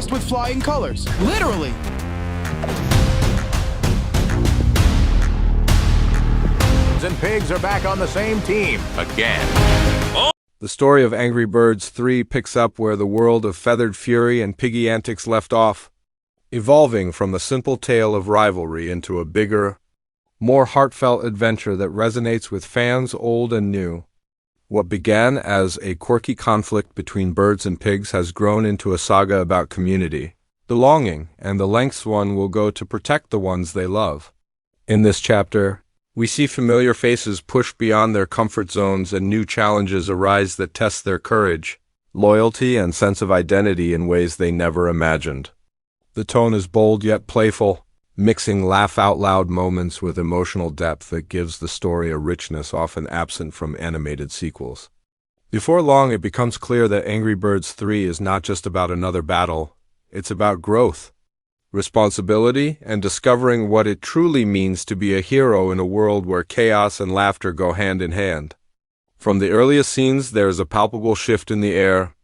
with flying colors. Literally. And pigs are back on the same team again. The story of Angry Birds 3 picks up where the world of feathered fury and piggy antics left off, evolving from a simple tale of rivalry into a bigger, more heartfelt adventure that resonates with fans old and new. What began as a quirky conflict between birds and pigs has grown into a saga about community, belonging, and the lengths one will go to protect the ones they love. In this chapter, we see familiar faces pushed beyond their comfort zones and new challenges arise that test their courage, loyalty, and sense of identity in ways they never imagined. The tone is bold yet playful, mixing laugh-out-loud moments with emotional depth that gives the story a richness often absent from animated sequels. Before long, it becomes clear that Angry Birds 3 is not just about another battle, it's about growth, responsibility, and discovering what it truly means to be a hero in a world where chaos and laughter go hand in hand. From the earliest scenes, there is a palpable shift in the air.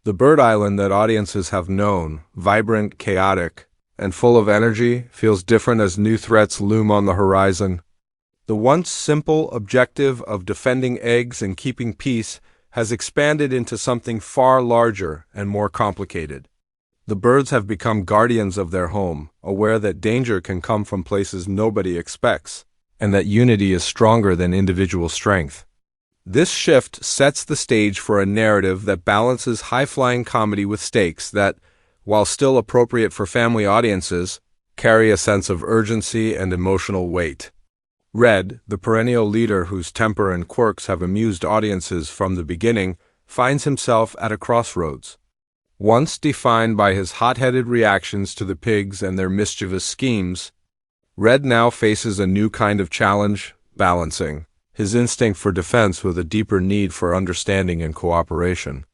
The bird island that audiences have known, vibrant, chaotic, and full of energy, feels different as new threats loom on the horizon. The once simple objective of defending eggs and keeping peace has expanded into something far larger and more complicated. The birds have become guardians of their home, aware that danger can come from places nobody expects, and that unity is stronger than individual strength. This shift sets the stage for a narrative that balances high-flying comedy with stakes that, while still appropriate for family audiences, carry a sense of urgency and emotional weight. Red, the perennial leader whose temper and quirks have amused audiences from the beginning, finds himself at a crossroads. Once defined by his hot-headed reactions to the pigs and their mischievous schemes, Red now faces a new kind of challenge, balancing his instinct for defense with a deeper need for understanding and cooperation.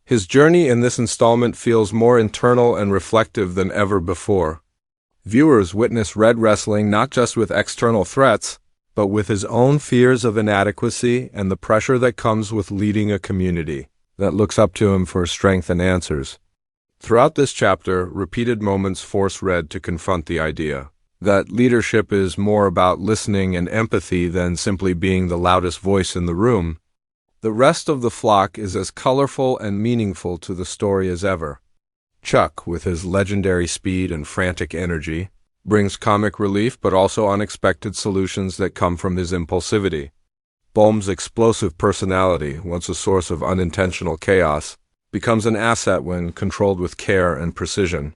His journey in this installment feels more internal and reflective than ever before. Viewers witness Red wrestling not just with external threats, but with his own fears of inadequacy and the pressure that comes with leading a community that looks up to him for strength and answers. Throughout this chapter, repeated moments force Red to confront the idea that leadership is more about listening and empathy than simply being the loudest voice in the room. The rest of the flock is as colorful and meaningful to the story as ever. Chuck, with his legendary speed and frantic energy, brings comic relief but also unexpected solutions that come from his impulsivity. Bohm's explosive personality, once a source of unintentional chaos, becomes an asset when controlled with care and precision.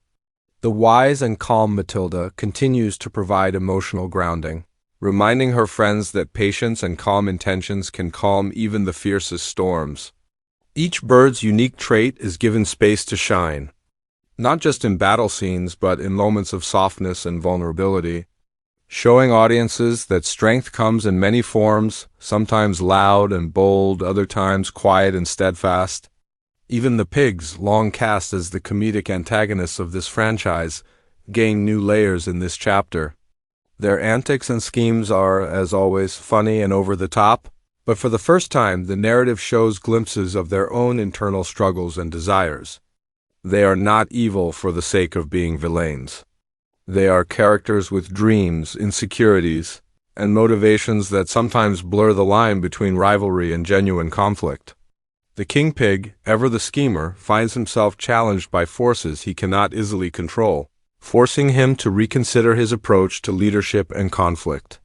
The wise and calm Matilda continues to provide emotional grounding, reminding her friends that patience and calm intentions can calm even the fiercest storms. Each bird's unique trait is given space to shine, not just in battle scenes but in moments of softness and vulnerability, showing audiences that strength comes in many forms, sometimes loud and bold, other times quiet and steadfast. Even the pigs, long cast as the comedic antagonists of this franchise, gain new layers in this chapter. Their antics and schemes are, as always, funny and over the top, but for the first time the narrative shows glimpses of their own internal struggles and desires. They are not evil for the sake of being villains. They are characters with dreams, insecurities, and motivations that sometimes blur the line between rivalry and genuine conflict. The king pig, ever the schemer, finds himself challenged by forces he cannot easily control, forcing him to reconsider his approach to leadership and conflict.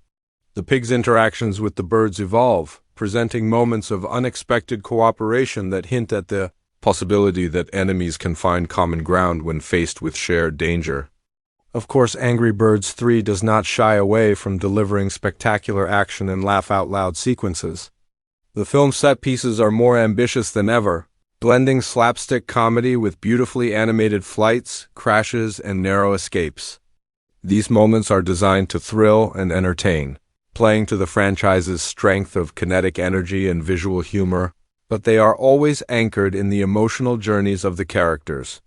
The pig's interactions with the birds evolve, presenting moments of unexpected cooperation that hint at the possibility that enemies can find common ground when faced with shared danger. Of course, Angry Birds 3 does not shy away from delivering spectacular action and laugh-out-loud sequences. The film's set pieces are more ambitious than ever, blending slapstick comedy with beautifully animated flights, crashes, and narrow escapes. These moments are designed to thrill and entertain, playing to the franchise's strength of kinetic energy and visual humor, but they are always anchored in the emotional journeys of the characters.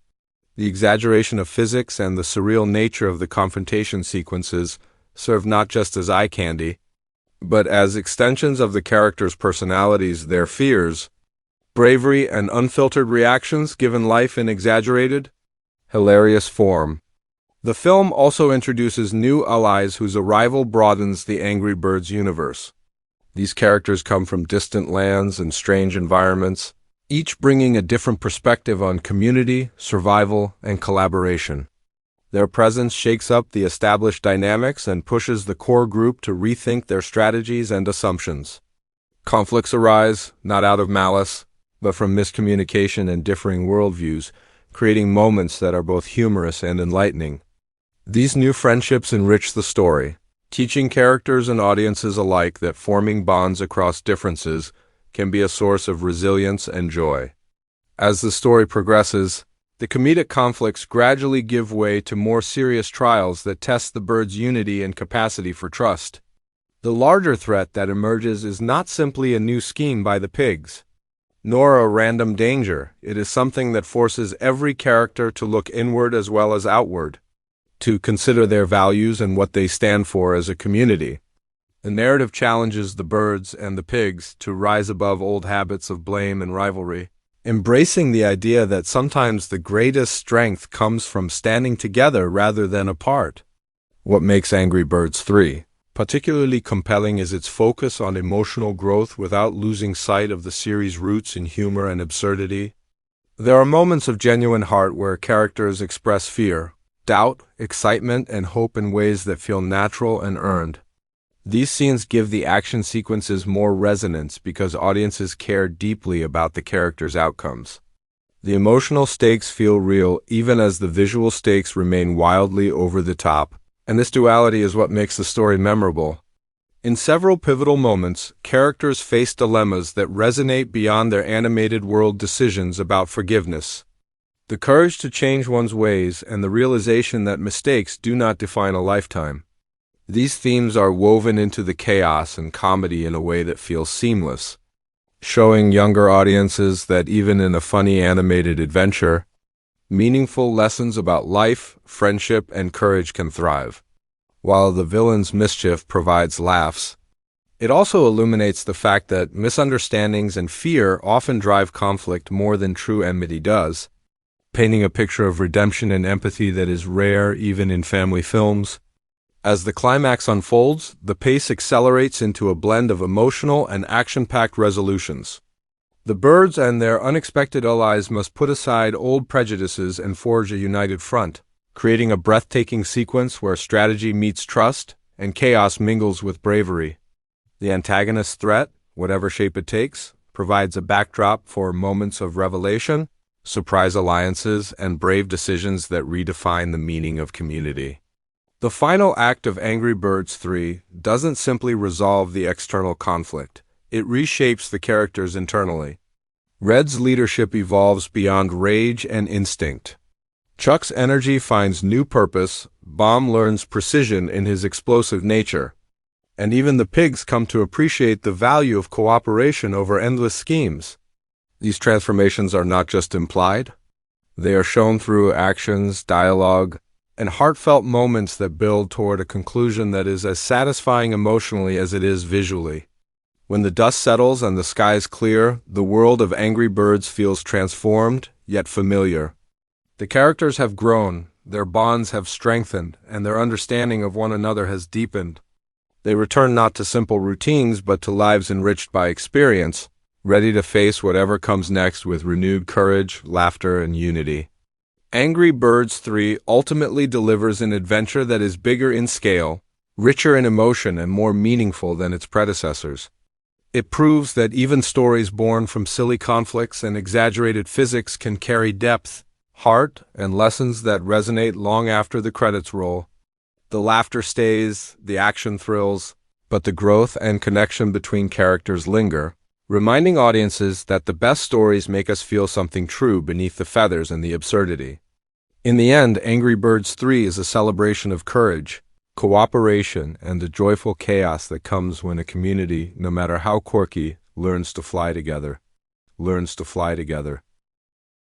The exaggeration of physics and the surreal nature of the confrontation sequences serve not just as eye candy, but as extensions of the characters' personalities, their fears, bravery, and unfiltered reactions given life in exaggerated, hilarious form. The film also introduces new allies whose arrival broadens the Angry Birds universe. These characters come from distant lands and strange environments, each bringing a different perspective on community, survival, and collaboration. Their presence shakes up the established dynamics and pushes the core group to rethink their strategies and assumptions. Conflicts arise, not out of malice, but from miscommunication and differing worldviews, creating moments that are both humorous and enlightening. These new friendships enrich the story, teaching characters and audiences alike that forming bonds across differences can be a source of resilience and joy. As the story progresses, the comedic conflicts gradually give way to more serious trials that test the birds' unity and capacity for trust. The larger threat that emerges is not simply a new scheme by the pigs, nor a random danger. It is something that forces every character to look inward as well as outward, to consider their values and what they stand for as a community. The narrative challenges the birds and the pigs to rise above old habits of blame and rivalry, embracing the idea that sometimes the greatest strength comes from standing together rather than apart. What makes Angry Birds 3 particularly compelling is its focus on emotional growth without losing sight of the series' roots in humor and absurdity. There are moments of genuine heart where characters express fear, doubt, excitement, and hope in ways that feel natural and earned. These scenes give the action sequences more resonance because audiences care deeply about the characters' outcomes. The emotional stakes feel real even as the visual stakes remain wildly over the top, and this duality is what makes the story memorable. In several pivotal moments, characters face dilemmas that resonate beyond their animated world decisions about forgiveness. The courage to change one's ways and the realization that mistakes do not define a lifetime. These themes are woven into the chaos and comedy in a way that feels seamless, showing younger audiences that even in a funny animated adventure, meaningful lessons about life, friendship, and courage can thrive. While the villain's mischief provides laughs, it also illuminates the fact that misunderstandings and fear often drive conflict more than true enmity does, painting a picture of redemption and empathy that is rare even in family films. As the climax unfolds, the pace accelerates into a blend of emotional and action-packed resolutions. The birds and their unexpected allies must put aside old prejudices and forge a united front, creating a breathtaking sequence where strategy meets trust and chaos mingles with bravery. The antagonist's threat, whatever shape it takes, provides a backdrop for moments of revelation, surprise alliances, and brave decisions that redefine the meaning of community. The final act of Angry Birds 3 doesn't simply resolve the external conflict, it reshapes the characters internally. Red's leadership evolves beyond rage and instinct. Chuck's energy finds new purpose, Bomb learns precision in his explosive nature, and even the pigs come to appreciate the value of cooperation over endless schemes. These transformations are not just implied, they are shown through actions, dialogue, and heartfelt moments that build toward a conclusion that is as satisfying emotionally as it is visually. When the dust settles and the skies clear, the world of Angry Birds feels transformed, yet familiar. The characters have grown, their bonds have strengthened, and their understanding of one another has deepened. They return not to simple routines, but to lives enriched by experience, ready to face whatever comes next with renewed courage, laughter, and unity. Angry Birds 3 ultimately delivers an adventure that is bigger in scale, richer in emotion, and more meaningful than its predecessors. It proves that even stories born from silly conflicts and exaggerated physics can carry depth, heart, and lessons that resonate long after the credits roll. The laughter stays, the action thrills, but the growth and connection between characters linger, reminding audiences that the best stories make us feel something true beneath the feathers and the absurdity. In the end, Angry Birds 3 is a celebration of courage, cooperation, and the joyful chaos that comes when a community, no matter how quirky, learns to fly together.